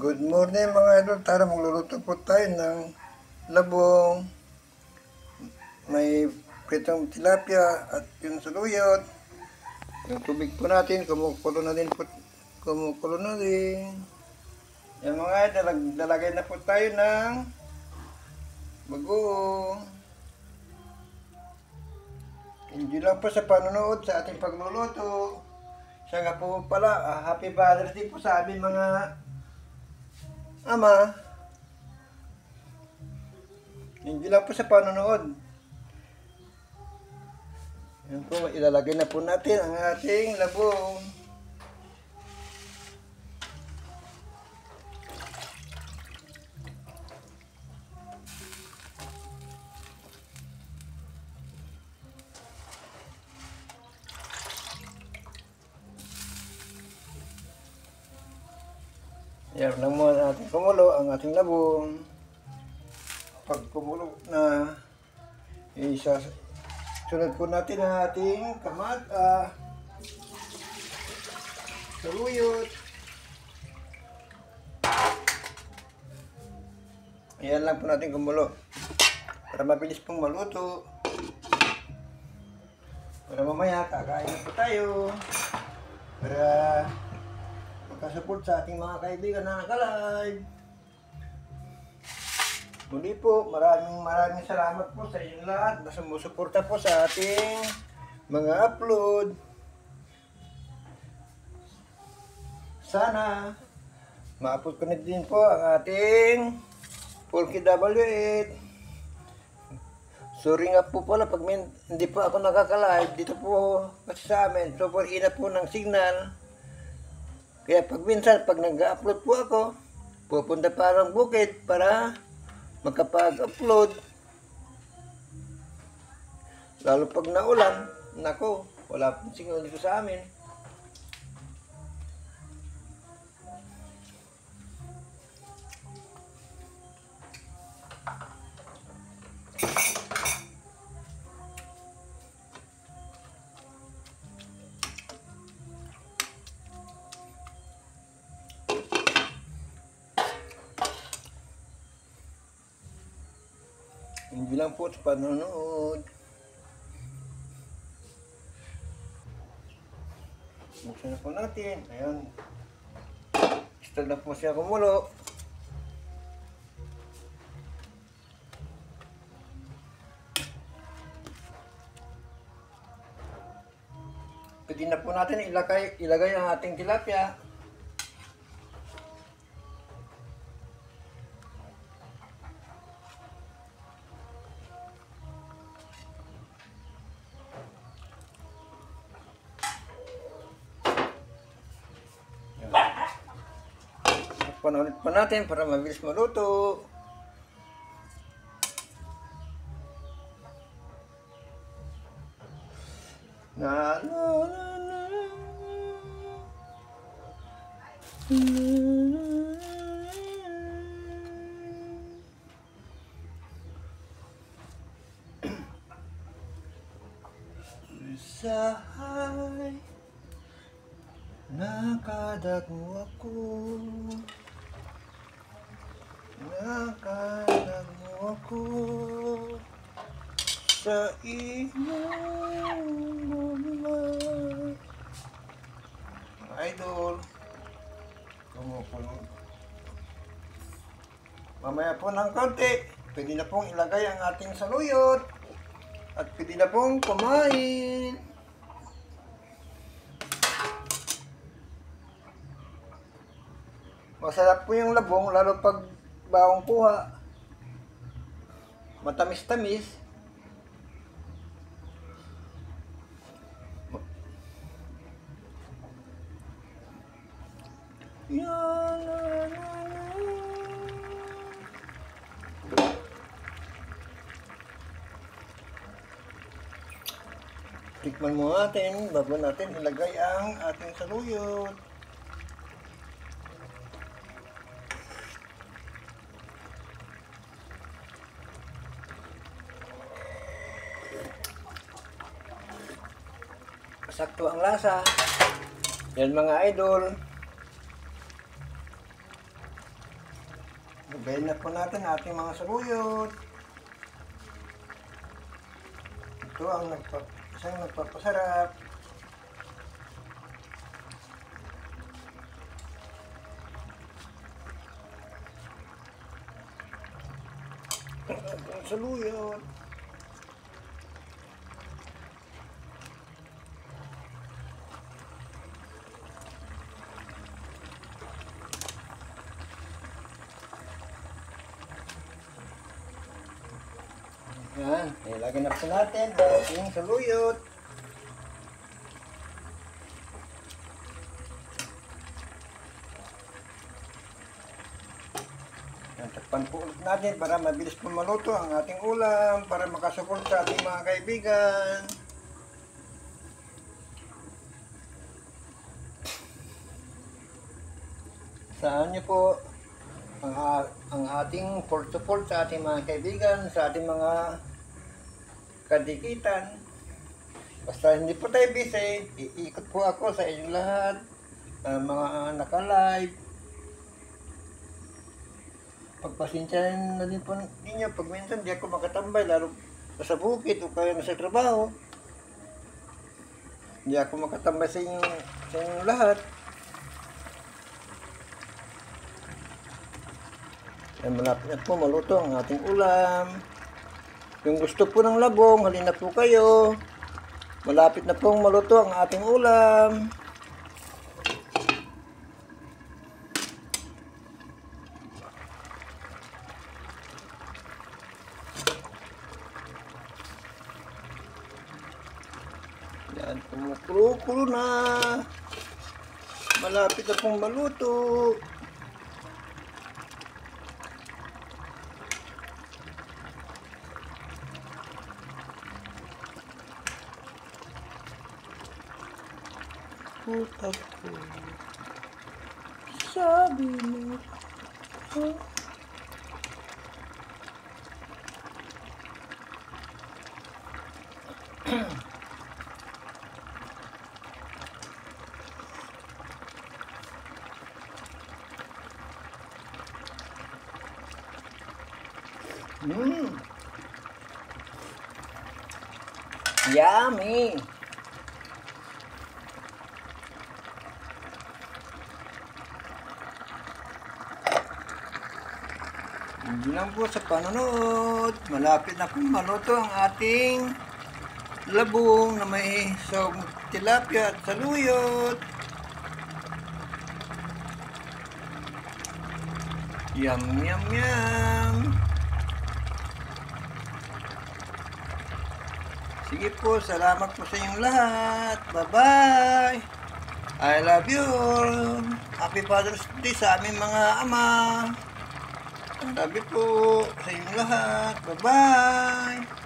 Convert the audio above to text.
Good morning mga idol. Tara, magluluto po tayo ng labong. May pritong tilapia at yung saluyot. Yung tubig po natin, kumukulo na din po. Kumukulo na din. Yan mga idol, lalagay na po tayo ng bagoong. Hindi lang po sa panonood sa ating pagluluto. Siya nga po pala, happy Father's Day po sa amin mga ama. Hindi lang po sa panonood. Yan po, ilalagay na po natin ang ating labong. Yan lang muna natin kumulo ang ating labong. Pag kumulo na, sunod po natin ang ating saluyot. Ayan lang po natin kumulo para mabilis pong maluto. Para mamaya kakain na po tayo. Para makasupport sa ating mga kaibigan na naka-live. Muli po, maraming salamat po sa inyong lahat na sumusuporta po sa ating mga upload. Sana ma-upload ko na din po ang ating Polky W8. Sorry nga po pala pag hindi po ako nakaka-live dito po kasi sa amin. Super ina po ng signal. Kaya pag minsan, pag nag-upload po ako, pupunta parang bukid para makapag-upload. Lalo pag naulan, nako, wala pong signal dito sa amin. Hindi lang po sa panonood. Buksan na po natin. Ayan. Start na po siya kumulo. Pwede na po natin ilagay ang ating tilapia. Ulit pa natin para mabilis maluto. Na na na usahay nakadago ako. Nakadago ako sa inyong buhay. Idol, kumukulo. Mamaya po ng konti, pwede na pong ilagay ang ating saluyot at pwede na pong kumain. Masarap po yung labong, lalo pag bawang kuha. Matamis-tamis. Tikman mo natin bago natin ilagay ang ating saluyot. Sakto ang lasa. Yan mga idol. Gabayin na po natin ating mga saluyot. Ito ang isang nagpapasarap. Ang saluyot. Yan, ilagay na po natin ating saluyot. Takpan po ulit natin para mabilis po maluto ang ating ulam, para makasupport sa ating mga kaibigan. Saan niyo po ang ating support sa ating mga kaibigan, sa ating mga kadikitan. Basta hindi po tayo busy, iikot po ako sa inyong lahat, mga naka-live. Pagpasensyahan na din po ninyo pag minsan di ako makatambay, lalo sa bukid o kaya sa trabaho. Hindi ako makatambay sa inyong lahat. Yan, malapit na po maluto ang ating ulam. Yung gusto po ng labong, halina po kayo. Malapit na pong maluto ang ating ulam. Yan, kumukulo na. Malapit na pong maluto. Putak ko. Sabi mo. Yummy. Hindi lang po sa panonood. Malapit na pong maluto ang ating labong na may tilapia at saluyot. Yum, yum, yum. Sige po, salamat po sa inyong lahat. Bye-bye. I love you all. Happy Father's Day sa aming mga ama. Ang love you po sa inyong lahat. Bye-bye.